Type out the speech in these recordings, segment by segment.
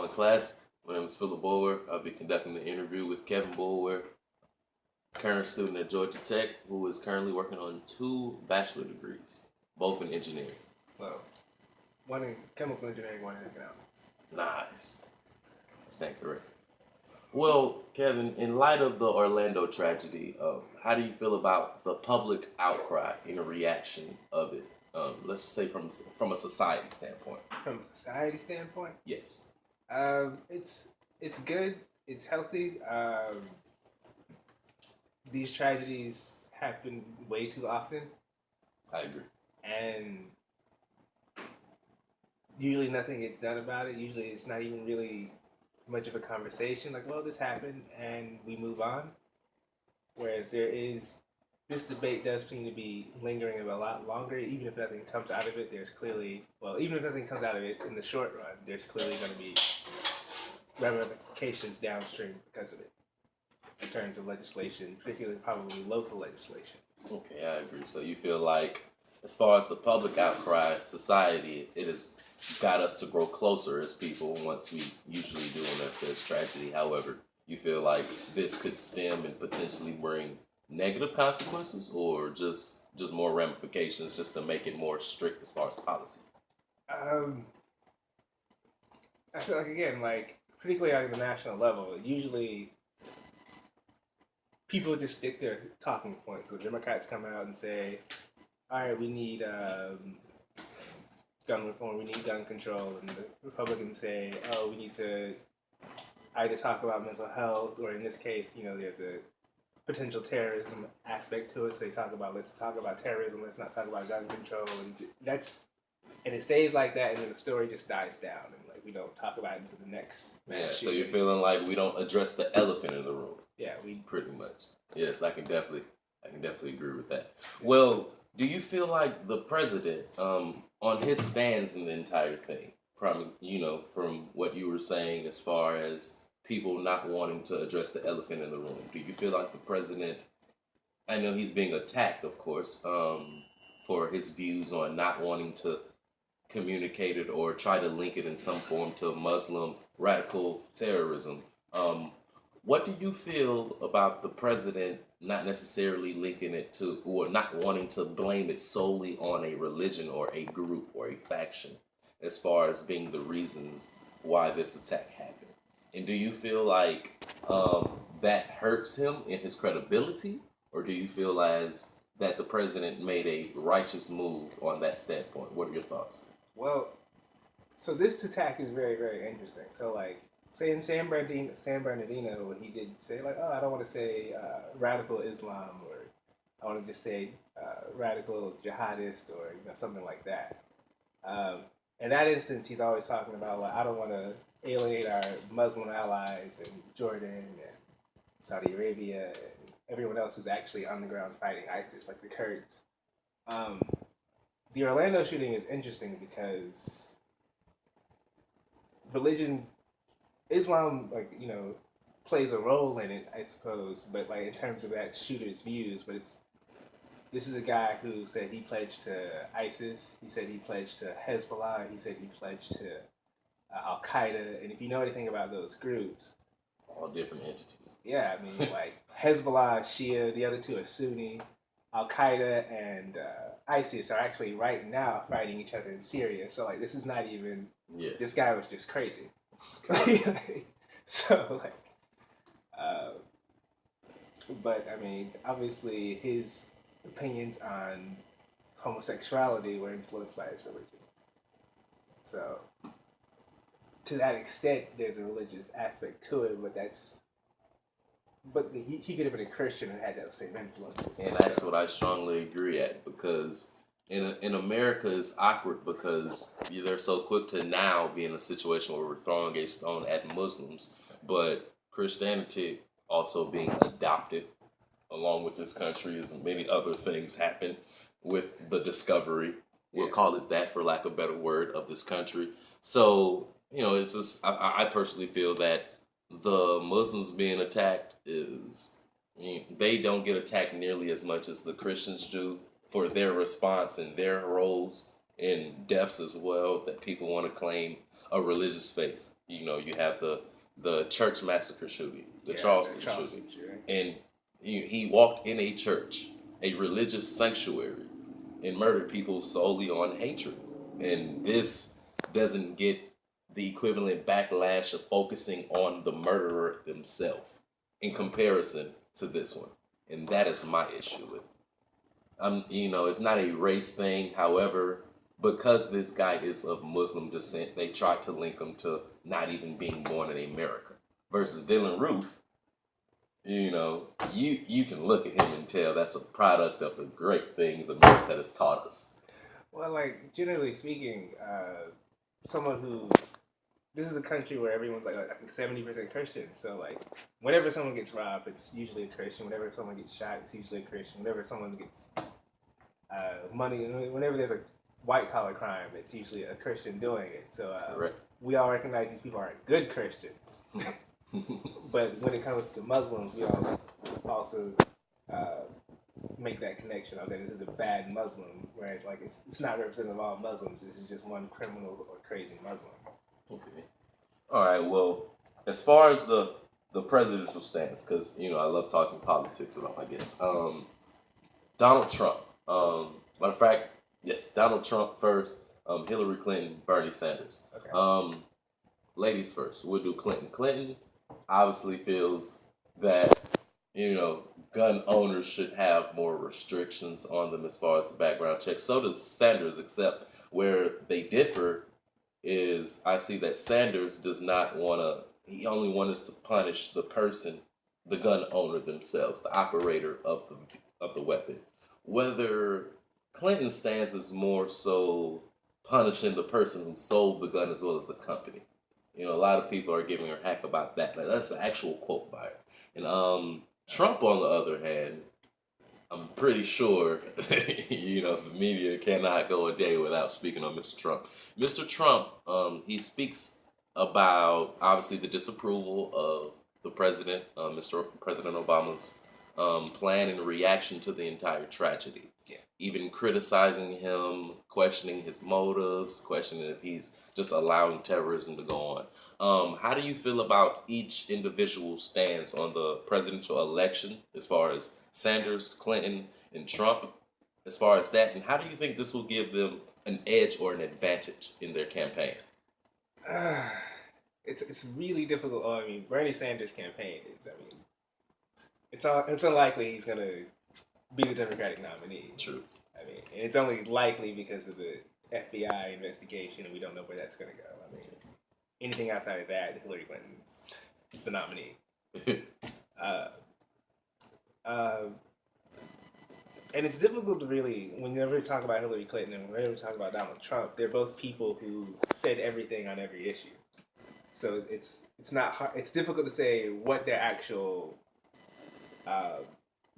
On class, my name is Philip Bower. I'll be conducting the interview with Kevin Bower, current student at Georgia Tech, who is currently working on 2 bachelor degrees, both in engineering. Well, one in chemical engineering, one in economics. Nice. That's not correct. Well, Kevin, in light of the Orlando tragedy, how do you feel about the public outcry and the reaction of it? Let's just say from a society standpoint. From a society standpoint, Yes. it's good. It's healthy. These tragedies happen way too often, I agree. and usually nothing gets done about it. Usually it's not even really much of a conversation. Like, well, this happened, and we move on. Whereas this debate does seem to be lingering a lot longer. Even if nothing comes out of it, even if nothing comes out of it in the short run, there's clearly going to be ramifications downstream because of it, in terms of legislation, particularly probably local legislation. Okay, I agree. So you feel like, as far as the public outcry, society, it has got us to grow closer as people once we usually do when there's tragedy. However, you feel like this could stem and potentially bring negative consequences, or just more ramifications, just to make it more strict as far as policy. I feel like, again, particularly on the national level, usually people just stick their talking points. So the Democrats come out and say, all right, we need gun reform, we need gun control, and the Republicans say, oh, we need to either talk about mental health, or in this case, there's a potential terrorism aspect to it. So let's talk about terrorism, let's not talk about gun control, and it stays like that, and then the story just dies down, and we don't talk about it until the next match. Yeah, so you're feeling like we don't address the elephant in the room. Yeah, pretty much. Yes, I can definitely agree with that. Well, do you feel like the president, on his stance in the entire thing, probably, from what you were saying as far as people not wanting to address the elephant in the room, do you feel like the president, I know he's being attacked, of course, for his views on not wanting to communicate it or try to link it in some form to Muslim radical terrorism. What do you feel about the president not necessarily linking it to, or not wanting to blame it solely on a religion or a group or a faction, as far as being the reasons why this attack happened? And do you feel like that hurts him in his credibility, or do you feel as that the president made a righteous move on that standpoint? What are your thoughts? Well, so this attack is very, very interesting. So, say in San Bernardino, he did say, oh, I don't want to say radical Islam, or I want to just say radical jihadist, or something like that. In that instance, he's always talking about, I don't want to alienate our Muslim allies in Jordan and Saudi Arabia and everyone else who's actually on the ground fighting ISIS, like the Kurds. The Orlando shooting is interesting because Islam, plays a role in it, I suppose, but in terms of that shooter's views. But this is a guy who said he pledged to ISIS, he said he pledged to Hezbollah, he said he pledged to Al Qaeda, and if you know anything about those groups, all different entities. Yeah, I mean, Hezbollah, Shia, the other two are Sunni. Al Qaeda and ISIS are actually right now fighting each other in Syria. So this is not even. Yes. This guy was just crazy. So but I mean, obviously his opinions on homosexuality were influenced by his religion. So to that extent, there's a religious aspect to it, but he could have been a Christian and had those same influences. And that's what I strongly agree at, because in America it's awkward because they're so quick to now be in a situation where we're throwing a stone at Muslims, but Christianity also being adopted along with this country, as many other things happen with the discovery. We'll call it that, for lack of a better word, of this country. So, it's just, I personally feel that the Muslims being attacked they don't get attacked nearly as much as the Christians do for their response and their roles in deaths as well, that people want to claim, a religious faith. You know, you have the church massacre shooting, the Yeah, Charleston the Charleston shooting, shooting. and he walked in a church, a religious sanctuary, and murdered people solely on hatred. And this doesn't get the equivalent backlash of focusing on the murderer themselves in comparison to this one. And that is my issue with it. It's not a race thing. However, because this guy is of Muslim descent, they try to link him to not even being born in America. Versus Dylan Roof, you can look at him and tell that's a product of the great things America has taught us. Well, like generally speaking, someone who this is a country where everyone's like I think 70% Christian. So like whenever someone gets robbed, it's usually a Christian. Whenever someone gets shot, it's usually a Christian. Whenever someone gets money, whenever there's a white collar crime, it's usually a Christian doing it. So we all recognize these people aren't good Christians. But when it comes to Muslims, we all also make that connection. Okay, this is a bad Muslim, whereas like it's not representative of all Muslims. This is just one criminal or crazy Muslim. Okay. All right. Well, as far as the presidential stance, because I love talking politics with my guests. Donald Trump. Matter of fact, yes, Donald Trump first. Hillary Clinton, Bernie Sanders. Okay. Ladies first. We'll do Clinton. Clinton obviously feels that gun owners should have more restrictions on them as far as the background check. So does Sanders, except where they differ is I see that Sanders does not want to, he only wants to punish the person, the gun owner themselves, the operator of the weapon. Whether Clinton's stance is more so punishing the person who sold the gun as well as the company. A lot of people are giving her heck about that. Like, that's an actual quote by her. And Trump, on the other hand, I'm pretty sure, the media cannot go a day without speaking on Mr. Trump. Mr. Trump, he speaks about, obviously, the disapproval of the president, Mr. President Obama's plan and reaction to the entire tragedy. Yeah. Even criticizing him, questioning his motives, questioning if he's just allowing terrorism to go on. How do you feel about each individual stance on the presidential election as far as Sanders, Clinton, and Trump, as far as that? And how do you think this will give them an edge or an advantage in their campaign? It's really difficult. I mean, Bernie Sanders' campaign is, it's unlikely he's going to be the Democratic nominee. True. I mean, and it's only likely because of the FBI investigation, and we don't know where that's going to go. I mean, anything outside of that, Hillary Clinton's the nominee. And it's difficult to really, whenever we talk about Hillary Clinton and whenever we talk about Donald Trump, they're both people who said everything on every issue. So it's not hard. It's difficult to say what their actual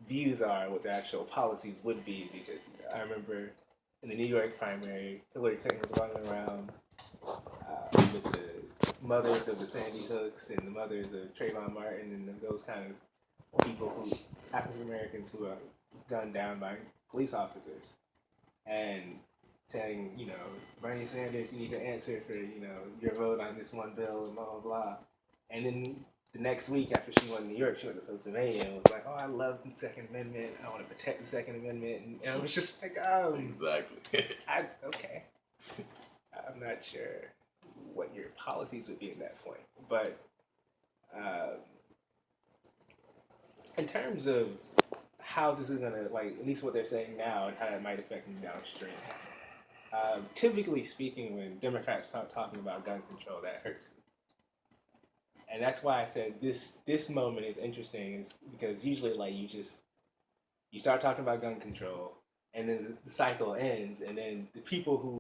views are, what their actual policies would be, because I remember in the New York primary, Hillary Clinton was running around with the mothers of the Sandy Hooks and the mothers of Trayvon Martin and those kind of people who, African Americans who are gunned down by police officers, and saying, Bernie Sanders, you need to answer for, your vote on this one bill and blah, blah, blah. And then the next week after she won New York, she went to Pennsylvania and was like, oh, I love the Second Amendment. I want to protect the Second Amendment. And it was just like, Exactly. Okay. I'm not sure what your policies would be at that point. But in terms of how this is going to, like, at least what they're saying now and how it might affect them downstream. Typically speaking, when Democrats start talking about gun control, that hurts them. And that's why I said this moment is interesting, is because usually, like, you start talking about gun control, and then the cycle ends, and then the people who